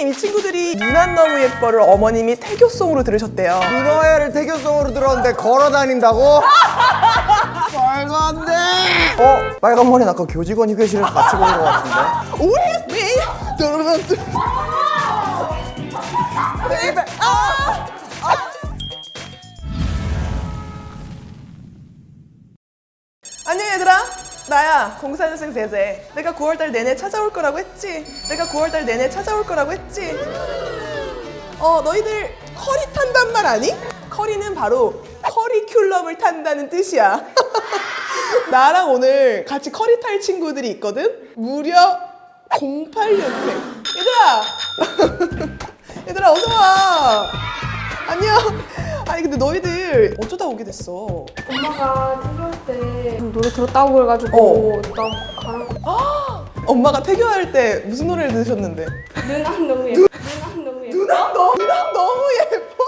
선생님, 이 친구들이 누난 너무 예뻐를 어머님이 태교송으로 들으셨대요. 누나애를 태교성으로 들었는데 걸어다닌다고? 말도 안 돼! 빨간 머리는 아까 교직원 휴게실에서 같이 본 것 같은데? 우리 안녕 얘들아, 나야 04년생 제제. 내가 9월달 내내 찾아올 거라고 했지. 너희들 커리 탄단 말 아니? 커리는 바로 커리큘럼을 탄다는 뜻이야. 나랑 오늘 같이 커리 탈 친구들이 있거든? 무려 08년생. 얘들아 어서와. 안녕. 아니 근데 너희들 어쩌다 오게 됐어? 엄마가 태교할 때 노래 들었다고 그래가지고 나 가라고. 엄마가 태교할 때 무슨 노래를 들으셨는데? 누나는 너무 예뻐. 누나 너무 예뻐?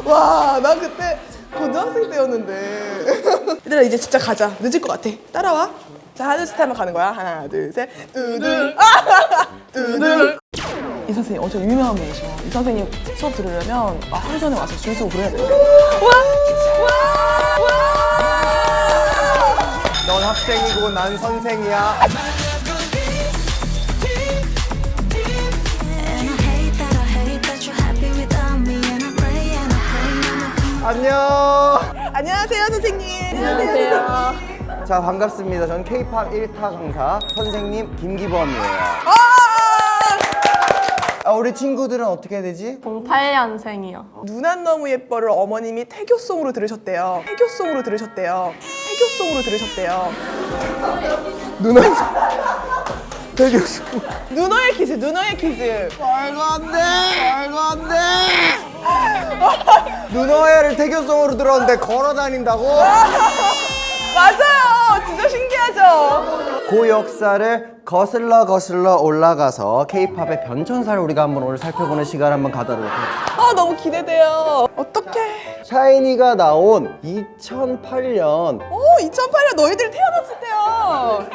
와, 나 그때 고등학생 때였는데. 얘들아 이제 진짜 가자. 늦을 것 같아. 따라와. 자, 하나 둘 셋 하면 가는 거야. 하나 둘 셋. 두둥. 두둥. 이 선생님 엄청 유명한 분이셔. 이 선생님 수업 들으려면 하루 전에 와서 줄 서고 그래야 돼요. 넌 학생이고 난 선생이야. 안녕. 안녕하세요 선생님. 안녕하세요. 자, 반갑습니다. 저는 K-팝 1타 강사 선생님 김기범이에요. 우리 친구들은 어떻게 되지? 08년생이요. 누난 너무 예뻐를 어머님이 태교송으로 들으셨대요. 누나 태교성. 누너의 퀴즈. 말도 안 돼. 누나애를 태교성으로 들었는데 걸어다닌다고? 맞아요. 진짜 신기하죠? 그 역사를 거슬러 올라가서 K-팝의 변천사를 우리가 한번 오늘 살펴보는 시간 한번 가도록 하겠습니다. 너무 기대돼요. 어떡해. 샤이니가 나온 2008년. 2008년 너희들이 태어났을 때요.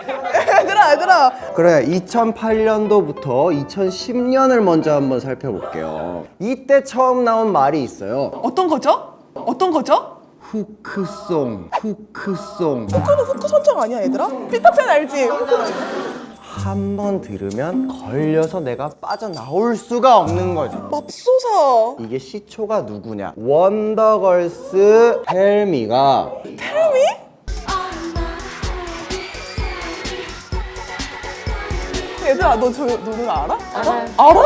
얘들아. 그래, 2008년도부터 2010년을 먼저 한번 살펴볼게요. 이때 처음 나온 말이 있어요. 어떤 거죠? 후크송. 후크는 후크 선정 아니야 얘들아? 피터팬 알지? 한 번 들으면 걸려서 내가 빠져나올 수가 없는 거지. 맙소사. 이게 시초가 누구냐? 원더걸스 텔미가 텔미? 얘들아 너 노래 알아? 알아?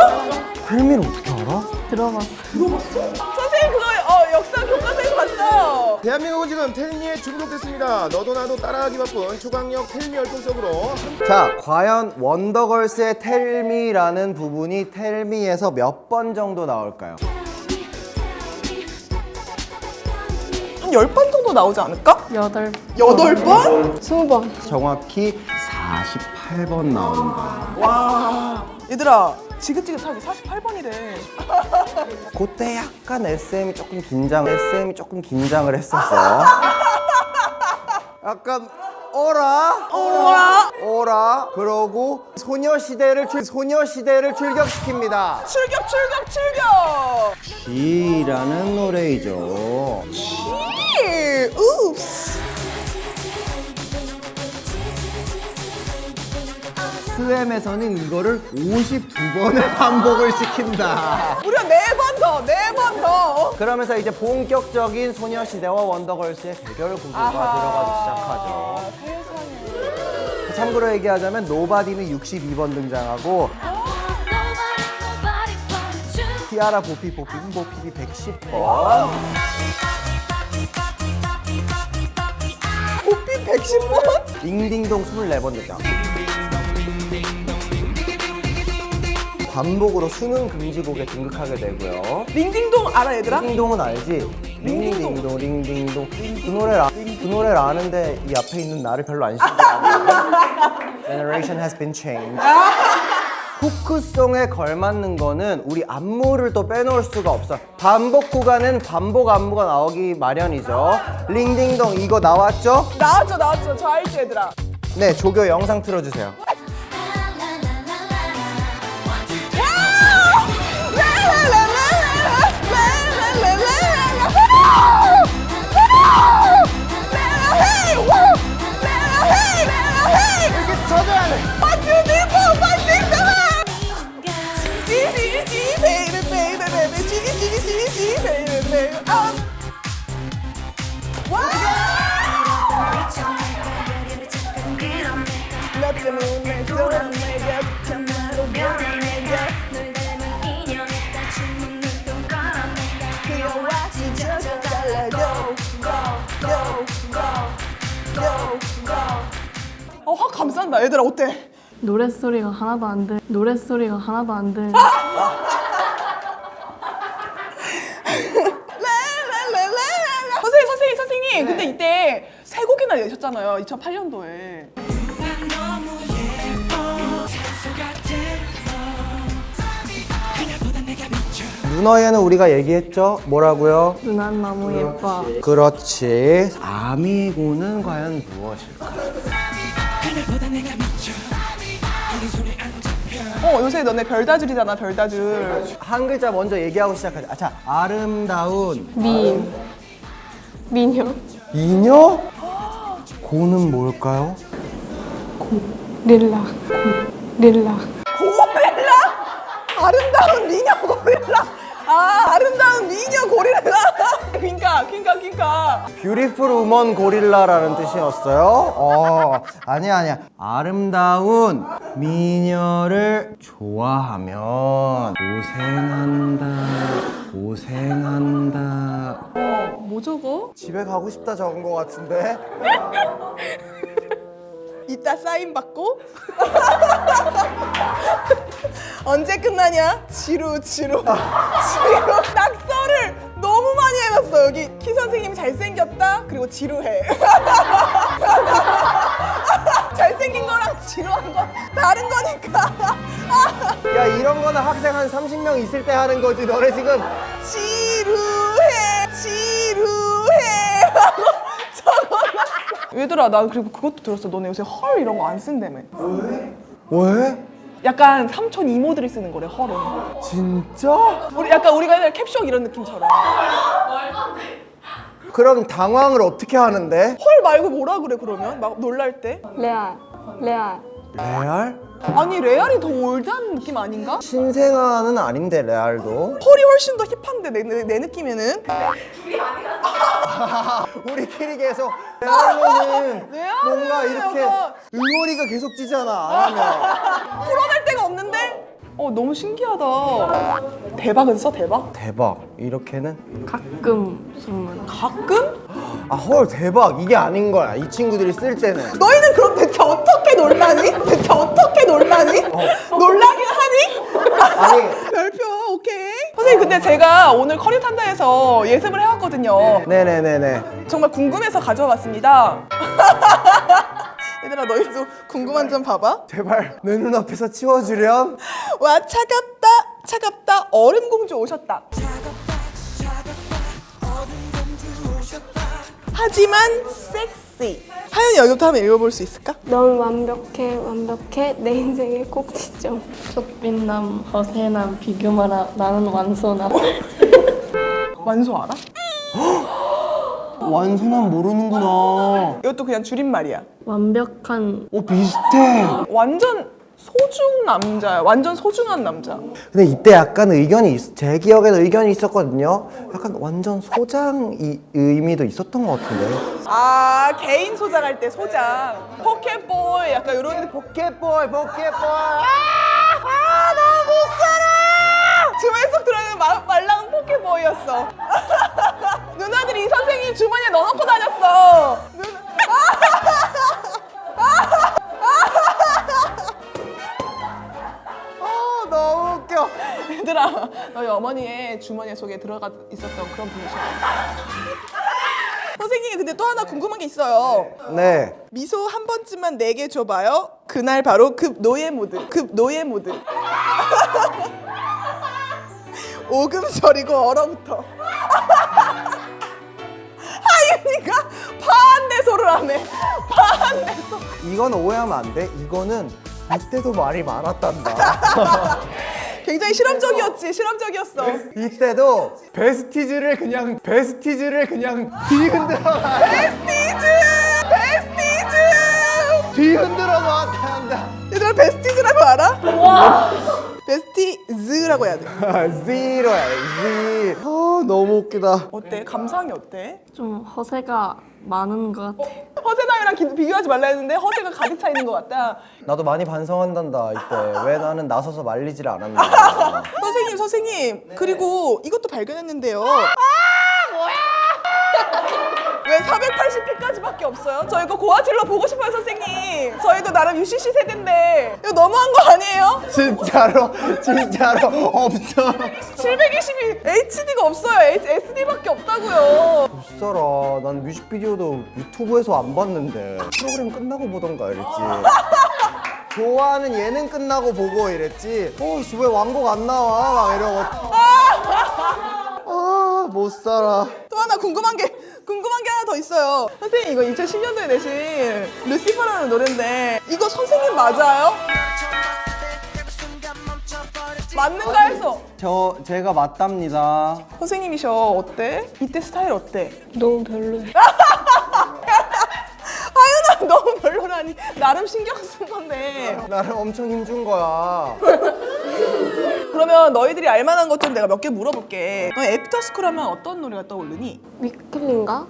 텔미를 어떻게 알아? 들어봤어. 선생님 그거 역사 교과서에서 봤어요. 대한민국은 지금 텔미에 중독됐습니다. 너도 나도 따라하기 바쁜 초강력 텔미 활동 속으로 자, 과연 원더걸스의 텔미라는 부분이 텔미에서 몇 번 정도 나올까요? 한 10번 정도 나오지 않을까? 8번. 8번? 20번. 정확히 48번 나온다. 와. 얘들아 지긋지긋하게 48번이래. 그때 약간 SM이 조금 긴장을 했었어요. 약간 오라. 그러고 소녀시대를 출격시킵니다. 출격. G라는 노래이죠. 읍스. 스웸에서는 이거를 52번을 반복을 시킨다. 무려 4번 더. 그러면서 이제 본격적인 소녀시대와 원더걸스의 대결 구도가 들어가기 시작하죠. 참고로 얘기하자면 노바디는 62번 등장하고 티아라 보피비 110번. 고삐 110번? 딩딩동 24번 등장. 반복으로 수능 금지곡에 등극하게 되고요. 링딩동 알아 얘들아? 딩동은 알지? 링딩동 링딩동 그 노래를 아는데 이 앞에 있는 나를 별로 안 신기하네. Generation has been changed. 후크송에 걸맞는 거는 우리 안무를 또 빼놓을 수가 없어. 반복 구간은 반복 안무가 나오기 마련이죠. 링딩동 이거 나왔죠? 나왔죠. 저 알지 얘들아. 네, 조교 영상 틀어주세요. 이렇게 쳐줘야 돼. 확 감싼다. 얘들아 어때? 노랫소리가 하나도 안 들. 노랫소리가 하나도 안 들. 선생님. 근데 이때 세 곡이나 내셨잖아요. 2008년도에. 문어에는 우리가 얘기했죠? 뭐라고요? 누난 너무 예뻐. 그렇지. 아미고는 과연 무엇일까? 요새 너네 별다줄이잖아, 별다줄. 한 글자 먼저 얘기하고 시작하자. 자, 아름다운 미녀. 미녀? 고는 뭘까요? 릴라. 릴라. 고릴라? 아름다운 미녀 고릴라. 아름다운 미녀 고릴라. 퀸카. 뷰티풀 우먼 고릴라라는 뜻이었어요. 아니야. 아름다운 미녀를 좋아하면 고생한다. 뭐 저거? 집에 가고 싶다 적은 것 같은데? 이따 사인 받고? 언제 끝나냐? 지루. 낙서를 너무 많이 해놨어. 여기 키 선생님 잘생겼다. 그리고 지루해. 잘생긴 거랑 지루한 거 다른 거니까. 야, 이런 거는 학생 한 30명 있을 때 하는 거지. 너네 지금 지루해. 얘들아, 나 그리고 그것도 들었어. 너네 요새 헐 이런 거 안 쓴다며. 왜? 약간 삼촌 이모들이 쓰는 거래, 헐은. 진짜? 우리가 옛날에 캡쇼 이런 느낌처럼. 그럼 당황을 어떻게 하는데? 헐 말고 뭐라 그래 그러면? 막 놀랄 때? 레알. 레알? 아니 레알이 더 올드한 느낌 아닌가? 신생아는 아닌데 레알도. 헐이 훨씬 더 힙한데 내 느낌에는. 우리끼리 계속 레알로는 레알은 뭔가 이렇게 약간- 응어리가 계속 찌잖아 안 하면. 풀어낼 데가 없는데? 너무 신기하다. 대박은 써 대박? 대박. 이렇게는 가끔 씁니다. 가끔? 헐 대박. 이게 아닌 거야 이 친구들이 쓸 때는. 너희는 그럼 대체 어떻게 놀라니? 놀라긴 하니? 아니 별표 오케이. 선생님 근데 제가 오늘 커리 탄다에서 예습을 해왔거든요. 네네네네. 정말 궁금해서 가져와 봤습니다. 얘들아 너희도 궁금한 점 봐봐. 제발 내 눈앞에서 치워주렴. 와 차갑다 얼음공주 오셨다. 하지만 섹시. 하연이 여기부터 한번 읽어볼 수 있을까? 넌 완벽해 내 인생의 꼭지점. 숏빛남, 허세남, 비교마라 나는 완소남. 완소 알아? 완소남 모르는구나. 이것도 그냥 줄임말이야. 완벽한 비슷해. 완전 소중 남자야. 완전 소중한 남자. 근데 이때 약간 제 기억에는 의견이 있었거든요. 약간 완전 소장 의미도 있었던 것 같은데. 개인 소장할 때 소장. 포켓볼 약간 이런 포켓볼. 너무 못 살아. 주머니에 쏙 들어가는 말랑은 포켓보이였어. 누나들이 이 선생님 주머니에 넣어놓고 다녔어. 너무 웃겨. 얘들아, 너희 어머니의 주머니 속에 들어가 있었던 그런 분이셔. 선생님 근데 또 하나 궁금한 게 있어요. 네. 미소 한 번쯤만 내게 줘봐요. 그날 바로 급 노예 모드. 오금 저리고 얼어붙어. 하윤이가 파한대소를 하네. 파한대소. 이건 오해하면 안 돼. 이거는 이때도 말이 많았단다. 굉장히 실험적이었지. 실험적이었어. 이때도 베스티즈를 그냥 뒤흔들어가. 베스티즈! 뒤흔들어도 한다. 얘들아 베스티즈라고 알아? 와. 베스티즈라고 해야 돼. Z로야 Z. 너무 웃기다. 어때? 감상이 어때? 좀 허세가 많은 것 같아. 허세남이랑 비교하지 말라 했는데 허세가 가득 차 있는 것 같다. 나도 많이 반성한단다 이때. 왜 나는 나서서 말리지를 않았나. 선생님. 그리고 이것도 발견했는데요. 뭐야? 왜 480p까지밖에 없어요? 저 이거 고아틸러 보고 싶어요, 선생님. 저희도 나름 UCC 세대인데 이거 너무한 거 아니에요? 진짜로 없어. 720이 HD가 없어요. SD밖에 없다고요. 없어라. 난 뮤직비디오도 유튜브에서 안 봤는데 프로그램 끝나고 보던가 이랬지. 좋아하는 예능 끝나고 보고 이랬지. 왜 왕곡 안 나와? 막 이러고. 못 살아. 또 하나 궁금한 게 하나 더 있어요. 선생님 이거 2010년도에 내신 루시퍼라는 노래인데 이거 선생님 맞아요? 맞는가 해서 제가 맞답니다. 선생님이셔. 어때? 이때 스타일 어때? 너무 별로야. 하윤아 너무 별로라니. 나름 신경 쓴 건데. 나를 엄청 힘준 거야. 그러면 너희들이 알만한 것 좀 내가 몇 개 물어볼게. 너 애프터스쿨 하면 어떤 노래가 떠오르니? 위클린가?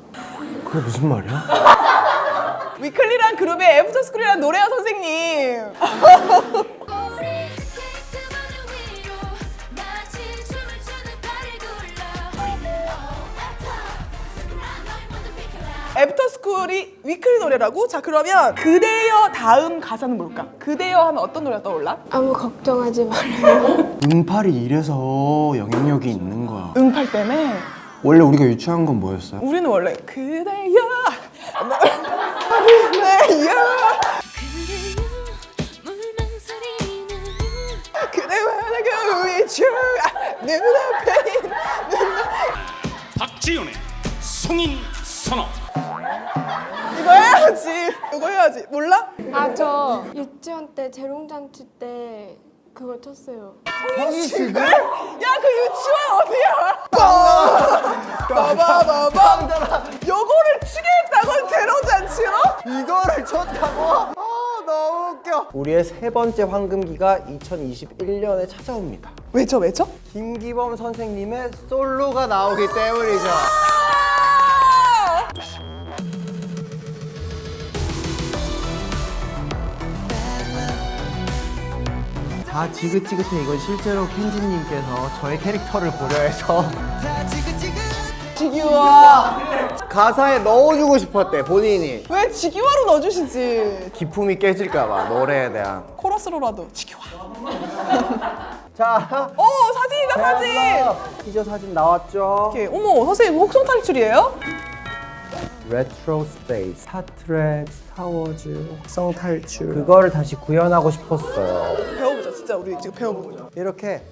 그게 무슨 말이야? 위클리란 그룹의 애프터스쿨이란 노래야 선생님. 애프터스쿨이 위클리 노래라고? 자 그러면 그대여 다음 가사는 뭘까? 그대여 하면 어떤 노래가 떠올라? 아무 걱정하지 말아요. 응팔이 이래서 영향력이 있는 거야. 응팔 때문에. 원래 우리가 유추한 건 뭐였어요? 우리는 원래 그대여 그대여 그대와 내가 위쳐 눈앞에 있는 박지윤의 성인 선언. 이거 해야지. 몰라? 아, 저 유치원 때 재롱잔치 때 그걸 쳤어요. 성희씨들? 야 그 유치원 어디야? 빠바바밤. 요거를 치게 했다고 재롱잔치로? 이거를 쳤다고? 너무 웃겨. 우리의 세 번째 황금기가 2021년에 찾아옵니다. 왜죠? 김기범 선생님의 솔로가 나오기 때문이죠. 다 지긋지긋해. 이건 실제로 켄지님께서 저의 캐릭터를 고려해서 지기화. 가사에 넣어주고 싶었대 본인이. 왜 지기화로 넣어주시지? 기품이 깨질까봐 노래에 대한. 코러스로라도 지기화. 자, 오 사진이다 사진. 티저 사진 나왔죠? 이렇게, 어머 선생님 혹성 탈출이에요? 레트로 스페이스, 스타트랙, 스타워즈, 혹성 탈출. 그거를 다시 구현하고 싶었어요. 배워보자 진짜 우리 지금 배워보자. 이렇게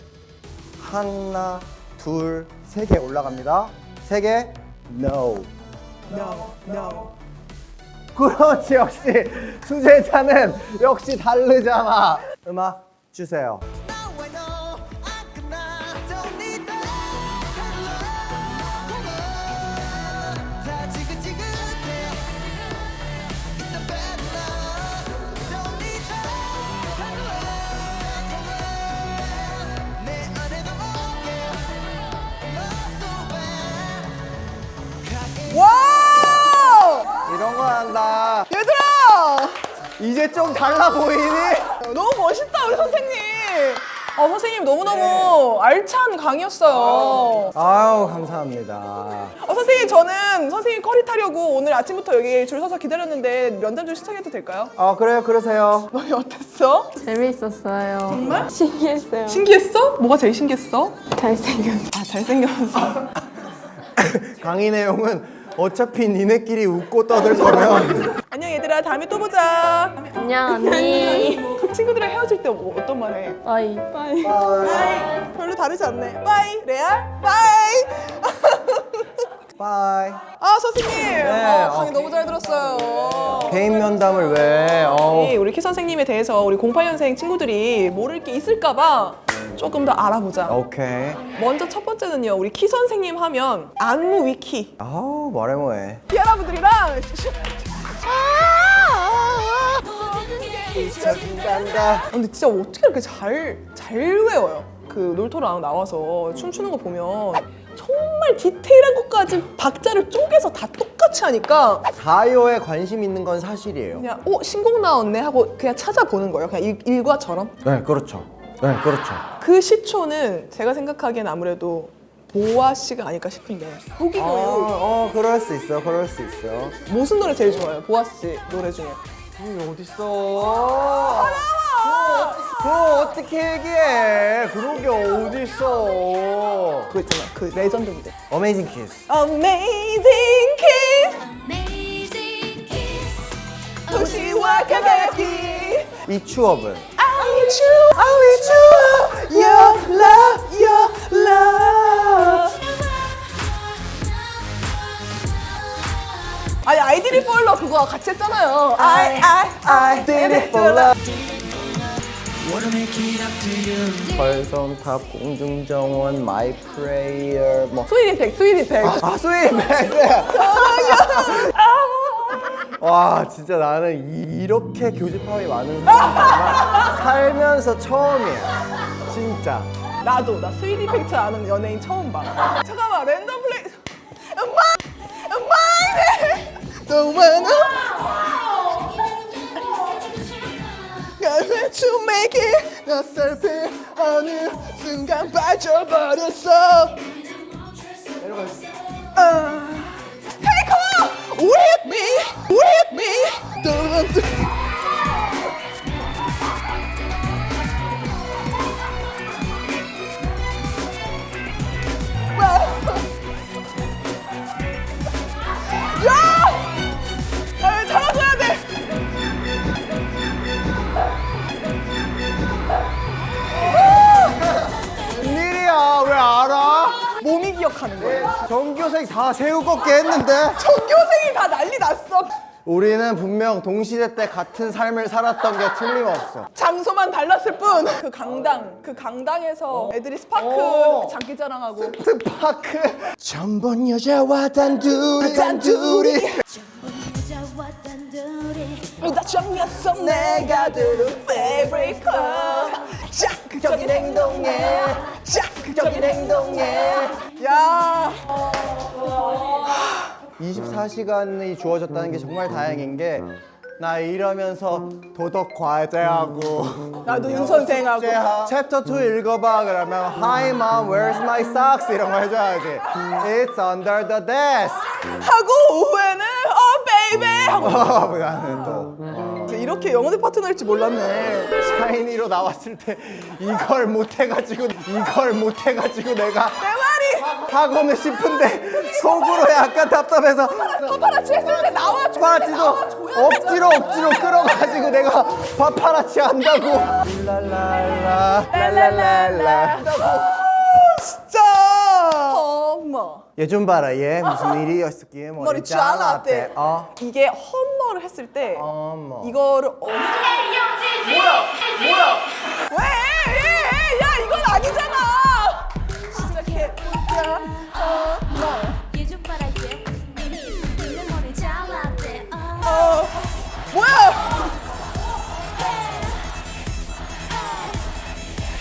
하나, 둘, 세 개 올라갑니다. 세 개, no. No. 그렇지, 역시 수제자는 역시 다르잖아. 음악 주세요. 와! 이런 거 한다. 얘들아! 이제 좀 달라 보이니? 너무 멋있다 우리 선생님. 선생님 너무너무 알찬 강의였어요. 아유, 감사합니다. 선생님 저는 선생님 커리 타려고 오늘 아침부터 여기 줄 서서 기다렸는데 면담 좀 신청해도 될까요? 그래요, 그러세요. 너희 어땠어? 재밌었어요. 정말? 신기했어요. 신기했어? 뭐가 제일 신기했어? 잘생겼어요. 아 잘생겨서. 강의 내용은 어차피 니네끼리 웃고 떠들 거면 안녕 얘들아 다음에 또 보자. 안녕 언니. 친구들이랑 헤어질 때 어떤 말 해? 바이. 바이. 별로 다르지 않네. 바이. 레알. 바이. 빠이. 선생님. 강의 너무 잘 들었어요. 개인 면담을 왜? 우리 키 선생님에 대해서 우리 08년생 친구들이 모를 게 있을까봐 조금 더 알아보자. 오케이. 먼저 첫 번째는요, 우리 키 선생님 하면 안무 위키. 아우 말해 뭐해. 여러분들이랑 간다. 근데 진짜 어떻게 이렇게 잘 외워요? 그 놀토랑 나와서 춤추는 거 보면 정말 디테일한 것까지 박자를 쪼개서 다 똑같이 하니까 가요에 관심 있는 건 사실이에요. 그냥 신곡 나왔네 하고 그냥 찾아보는 거예요. 그냥 일과처럼. 네, 그렇죠. 네, 그렇죠. 그 시초는 제가 생각하기엔 아무래도 보아 씨가 아닐까 싶은데. 보기도 그럴 수 있어, 그럴 수 있어. 무슨 노래 제일 좋아요? 보아 씨 노래 중에. 이게 어딨어? 그거 어떻게 얘기해? 그런 게 어딨어? 그거 있잖아, 그 레전드 무대. 어메이징 키스. Amazing Kiss Amazing kiss. 도시와 가볍기 이 추억은 I want you your love your love. 아니 I did it for love 그거 같이 했잖아요. I did it for love. 벌솜탑 공중정원 My Prayer 뭐 스윗 이펙 스윗백. 와 진짜 나는 이렇게 교집합이 많은 사람 정말 살면서 처음이야 진짜. 나도 나 스윗 이펙트 아는 연예인 처음 봐. 잠깐만 랜덤 플레이. Don't wanna to make it 나 슬피 어느 순간 빠져버렸어. Take off with me 야! 잡아줘야 돼. 웬일이야 왜 알아? 몸이 기억하는 거예요. 전교생 다 새우 꺾게 했는데 전교생이 다 난리 났어. 우리는 분명 동시대 때 같은 삶을 살았던 게 틀림없어. 장소만 달랐을 뿐. 그 강당에서 애들이 스파크 장기자랑하고. 스파크 전번 여자와 단둘이 여자와 단둘이. 나 정렸어 내가 들은 favorite club. 자극적인 행동에 자극적인 행동에. 야 24시간이 주어졌다는 게 정말 다행인 게 나 이러면서 도덕 과제하고 나도 윤 선생하고 챕터 2 읽어봐 그러면 Hi mom, where's my socks? 이런 거 해줘야지. It's under the desk. 하고 오후에는 baby 하고. 나는 또 이렇게 영어대 파트너일 줄 몰랐네. 샤이니로 나왔을 때 이걸 못해가지고 내가 내 말이 하고는 싶은데 속으로 약간 답답해서 파파라치 했을 때 나와. 파파라치도 억지로 끌어가지고 내가 파파라치 한다고 랄랄라 랄랄랄라. 진짜. 어머. 얘 좀 봐라 얘 무슨 일이었었기에 머리 잘랐대. 이게 험머를 했을 때 어머. 이거를 뭐야? 왜? 야 이건 아니잖아. 시작해. 얘좀 봐라 얘. 내 머리 잘랐대. 뭐야?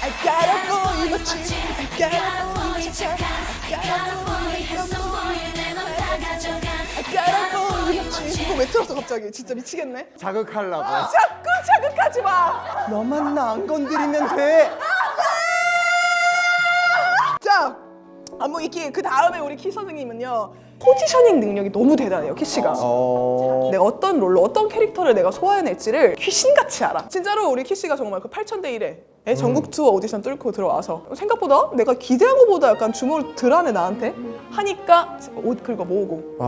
I gotta go 이거지. I gotta go 이거지. I gotta go 이거지. 이거 왜 틀었어 갑자기? 진짜 미치겠네. 자극하려고. 자꾸 자극하지 마. 너만 나 안 건드리면 돼. 자, 안무 익히 그 다음에 우리 키 선생님은요 포지셔닝 능력이 너무 대단해요 키 씨가. 내가 어떤 롤로 어떤 캐릭터를 내가 소화해낼지를 귀신같이 알아. 진짜로 우리 키 씨가 정말 그 8,000대 1에 전국 투어 오디션 뚫고 들어와서 생각보다 내가 기대한 것보다 약간 주목을 덜 하네 나한테 하니까 옷 긁어 모으고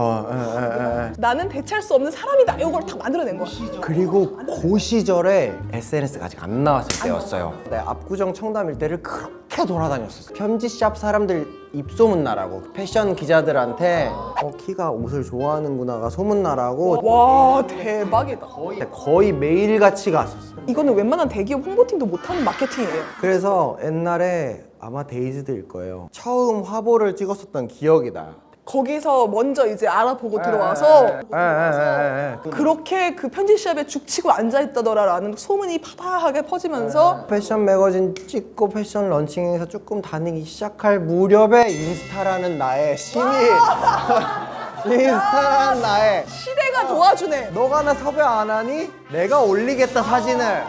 나는 대체할 수 없는 사람이다 이걸 다 만들어낸 거야. 그리고 그 시절에 SNS가 아직 안 나왔을 때였어요. 내 압구정 청담 일대를 그렇게 그렇게 돌아다녔었어. 편지샵 사람들 입소문 나라고, 패션 기자들한테 키가 옷을 좋아하는구나가 소문나라고 와 대박이다. 거의 매일같이 갔었어. 이거는 웬만한 대기업 홍보팀도 못하는 마케팅이에요. 그래서 옛날에 아마 데이즈드일 거예요. 처음 화보를 찍었었던 기억이 나요. 거기서 먼저 이제 알아보고 들어와서 예. 그렇게 그 편지샵에 죽치고 앉아있다더라라는 소문이 파다하게 퍼지면서 패션 매거진 찍고 패션 런칭에서 조금 다니기 시작할 무렵에 인스타라는 나의 신이 인스타라는 나의 시대가 도와주네. 너가 나 섭외 안 하니? 내가 올리겠다 사진을.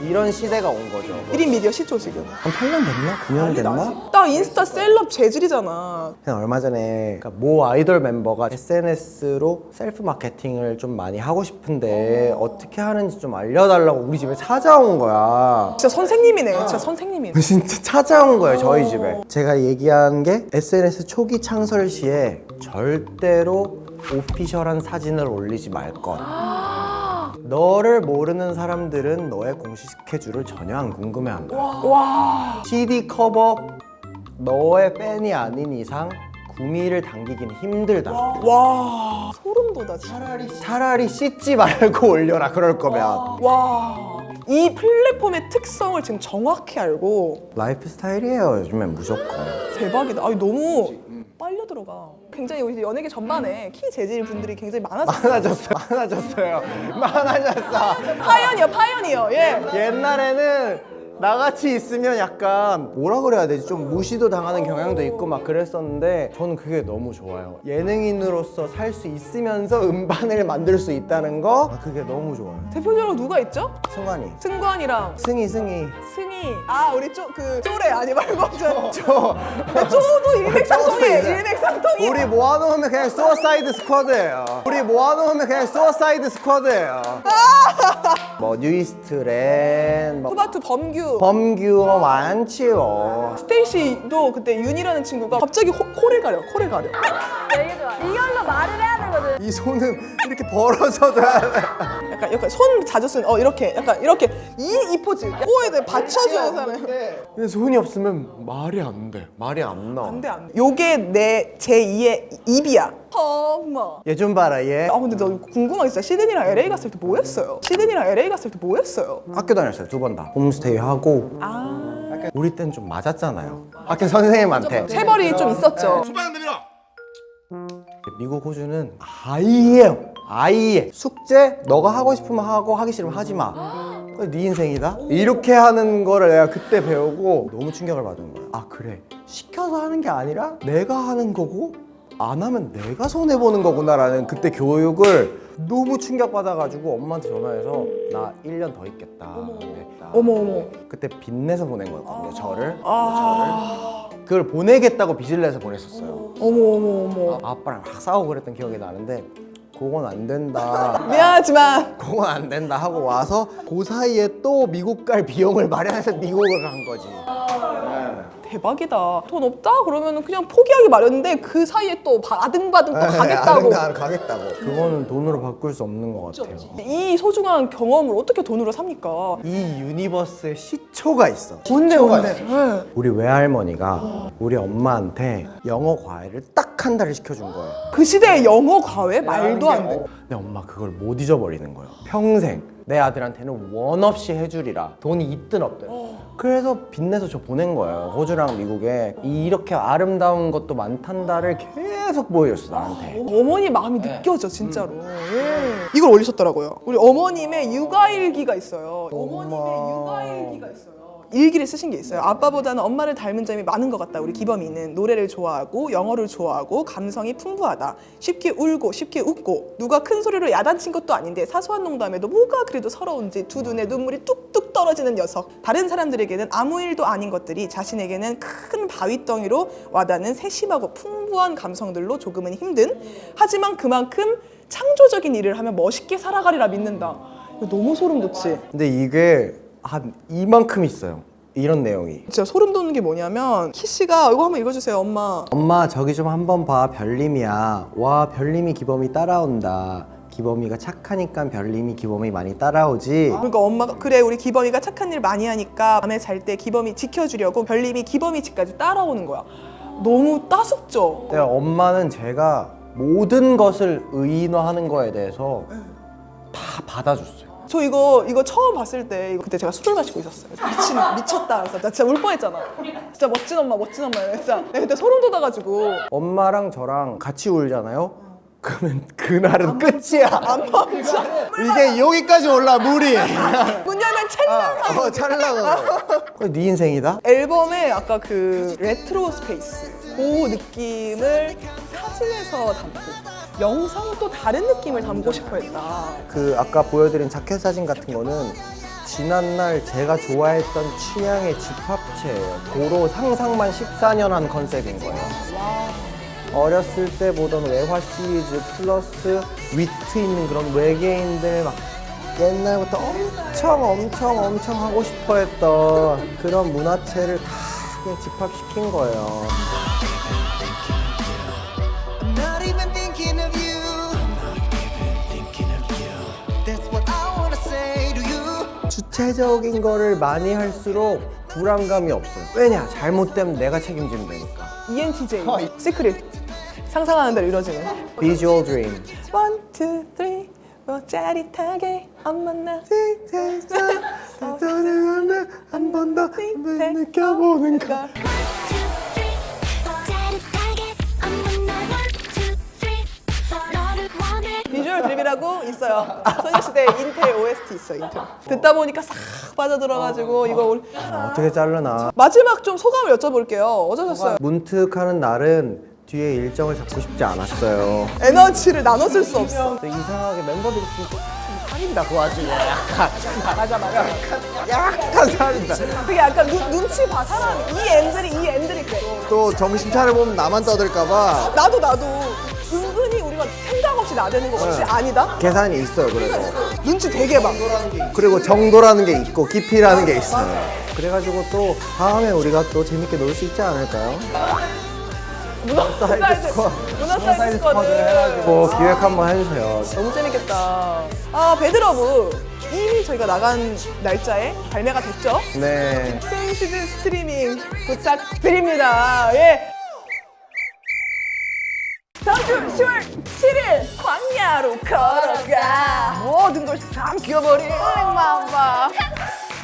이런 시대가 온 거죠. 1인 미디어 시초 지금. 한 8년 됐나? 9년 됐나? 딱 인스타 셀럽 재질이잖아. 그냥 얼마 전에 그러니까 모 아이돌 멤버가 SNS로 셀프 마케팅을 좀 많이 하고 싶은데 어떻게 하는지 좀 알려달라고 우리 집에 찾아온 거야. 진짜 선생님이네. 진짜 선생님이네. 진짜 찾아온 거예요, 저희 집에. 제가 얘기한 게 SNS 초기 창설 시에 절대로 오피셜한 사진을 올리지 말 것. 너를 모르는 사람들은 너의 공식 스케줄을 전혀 안 궁금해한다. 와. CD 커버 너의 팬이 아닌 이상 구미를 당기기는 힘들다. 와. 소름 돋아. 진짜. 차라리 씻지 말고 올려라, 그럴 거면. 와. 이 플랫폼의 특성을 지금 정확히 알고 라이프 스타일이에요, 요즘엔 무조건. 대박이다. 아니 너무 빨려 들어가. 굉장히 우리 연예계 전반에 키 재질 분들이 굉장히 많아졌어요. 많아졌어요. 파이어니어. 예. 옛날에는 나같이 있으면 약간 뭐라 그래야 되지? 좀 무시도 당하는 경향도 있고 막 그랬었는데 저는 그게 너무 좋아요. 예능인으로서 살 수 있으면서 음반을 만들 수 있다는 거 그게 너무 좋아요. 대표적으로 누가 있죠? 승관이, 승관이랑 승희. 승희. 아 우리 쪼래 아니 말고 저 쪼도 일맥상통이에요. 우리 모아놓으면 그냥 수어사이드 스쿼드예요. 뭐 뉴이스트렌, 뭐 투바투 범규. 범규 많지요. 스테이시도 그때 윤이라는 친구가 갑자기 코를 가려. 되게 좋아. 이걸로 말을 해야 되거든. 이 손은 이렇게 벌어져줘야 돼. 약간 손 자주 쓰는 이렇게 약간 이렇게 이 포즈 코에 받쳐주는 사람. 근데 손이 없으면 말이 안 돼. 말이 안 나와. 안돼. 요게 내 제2의 입이야. 어머. 얘 좀 봐라 얘. 근데 너 궁금한 게 있어. 시드니랑 LA 갔을 때 뭐 했어요? 학교 다녔어요, 2번 다. 홈스테이 하고. 아. 우리 땐 좀 맞았잖아요. 학교 선생님한테. 체벌이 좀 있었죠. 소방 안 됩니다. 미국 호주는 아예 숙제 너가 하고 싶으면 하고 하기 싫으면 하지 마. 네 인생이다. 이렇게 하는 거를 내가 그때 배우고 너무 충격을 받은 거야. 아 그래, 시켜서 하는 게 아니라 내가 하는 거고 안 하면 내가 손해 보는 거구나라는 그때 교육을 너무 충격받아가지고 엄마한테 전화해서 나 1년 더 있겠다. 근데 어머. 그때 빚내서 보낸 거였거든요, 저를. 아. 그걸 보내겠다고 빚을 내서 보냈었어요. 어머. 아빠랑 막 싸우고 그랬던 기억이 나는데 그건 안 된다. 미안하지만 그건 안 된다 하고 와서 그 사이에 또 미국 갈 비용을 마련해서 미국을 간 거지. 대박이다. 돈 없다 그러면 그냥 포기하기 마련인데 그 사이에 또 아등바등 또 가겠다고. 가겠다고. 그거는 돈으로 바꿀 수 없는 것 같아요. 이 소중한 경험을 어떻게 돈으로 삽니까? 이 유니버스의 시초가 있어. 뭔데? 우리 외할머니가 우리 엄마한테 영어 과외를 딱 한 달을 시켜준 거예요. 그 시대에 영어 과외 말도 안 돼. 근데 엄마 그걸 못 잊어버리는 거예요. 평생 내 아들한테는 원 없이 해주리라. 돈이 있든 없든. 그래서 빚내서 저 보낸 거예요. 호주랑 미국에. 이렇게 아름다운 것도 많단다를 계속 보여줬어 나한테. 어머니 마음이 느껴져 진짜로. 예. 이걸 올리셨더라고요. 우리 어머님의 육아일기가 있어요. 일기를 쓰신 게 있어요. 아빠보다는 엄마를 닮은 점이 많은 것 같다. 우리 기범이는 노래를 좋아하고 영어를 좋아하고 감성이 풍부하다. 쉽게 울고 쉽게 웃고 누가 큰 소리로 야단친 것도 아닌데 사소한 농담에도 뭐가 그래도 서러운지 두 눈에 눈물이 뚝뚝 떨어지는 녀석. 다른 사람들에게는 아무 일도 아닌 것들이 자신에게는 큰 바위덩이로 와닿는 세심하고 풍부한 감성들로 조금은 힘든, 하지만 그만큼 창조적인 일을 하면 멋있게 살아가리라 믿는다. 이거 너무 소름 돋지? 근데 이게 한 이만큼 있어요. 이런 내용이. 진짜 소름 돋는 게 뭐냐면 키씨가 이거 한번 읽어주세요. 엄마. 엄마 저기 좀 한번 봐. 별님이야. 와 별님이 기범이 따라온다. 기범이가 착하니까 별님이 기범이 많이 따라오지. 그러니까 엄마가 그래 우리 기범이가 착한 일 많이 하니까 밤에 잘 때 기범이 지켜주려고 별님이 기범이 집까지 따라오는 거야. 너무 따숩죠? 근데 엄마는 제가 모든 것을 의인화하는 거에 대해서 다 받아줬어요. 저 이거 처음 봤을 때 그때 제가 술을 마시고 있었어요. 미쳤다. 그래서 나 진짜 울 뻔했잖아. 진짜 멋진 엄마. 진짜 내가 그때 소름 돋아가지고 엄마랑 저랑 같이 울잖아요. 그러면 그날은 끝이야. 안 멈춰. 이게 여기까지 올라 물이. 문 열면 찰랑하고. 찰나가. 네 인생이다. 앨범에 아까 그 레트로 스페이스 그 느낌을 사진에서 담고 영상은 또 다른 느낌을 담고 싶어 했다. 그 아까 보여드린 자켓 사진 같은 거는 지난날 제가 좋아했던 취향의 집합체예요. 고로 상상만 14년 한 컨셉인 거예요. 어렸을 때 보던 외화 시리즈 플러스 위트 있는 그런 외계인들 막 옛날부터 엄청 하고 싶어 했던 그런 문화체를 다 그냥 집합시킨 거예요. Not even thinking of you. That's what I wanna say to you. 주체적인 거를 많이 할수록 불안감이 없어요. 왜냐? 잘못되면 내가 책임지면 되니까. ENTJ 시크릿 상상하는 대로 이루어지는 Visual Dream. 1, 2, 3 뭐 짜릿하게 안 만나 한 번 더 느껴보는 거. 짜릿하게 한번 나 1, 2, 3 너를 원해 비주얼 드림이라고 있어요. 소녀시대 인텔 OST 있어요. 인텔. 듣다 보니까 싹 빠져들어가지고 이거 우리 어떻게 자르나. 마지막 좀 소감을 여쭤볼게요. 어떠셨어요? 문득하는 날은 뒤에 일정을 잡고 싶지 않았어요. 에너지를 나눠 쓸 수 없어. 근데 이상하게 멤버들이 좀 살인다 그 와중에 맞아. 약간 살인다. 그게 약간 눈치 봐 사람이. 이 앤들이 그래. 또 정신 차려보면 나만 떠들까봐 나도 은근히 우리가 생각 없이 나대는 거 혹시 아니다? 계산이 있어요. 그래서 눈치 되게 봐. 그리고 정도라는 게 있고 깊이라는 게 있어요. 그래가지고 또 다음에 우리가 또 재밌게 놀 수 있지 않을까요? 문화 사이드 스쿼드 해가지고 기획 한번 해주세요. 너무 재밌겠다. 아 배드러브 이미 저희가 나간 날짜에 발매가 됐죠? 네. 생 시즌 스트리밍 부탁드립니다. 예. 다음 주 10월 7일 광야로 걸어가 모든 걸 삼켜버린 마마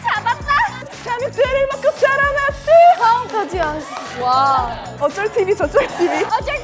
잡았다. 삼육들을 먹고 자라났지. 다음까지 와. 어쩔 TV 저쩔 TV. 어쩔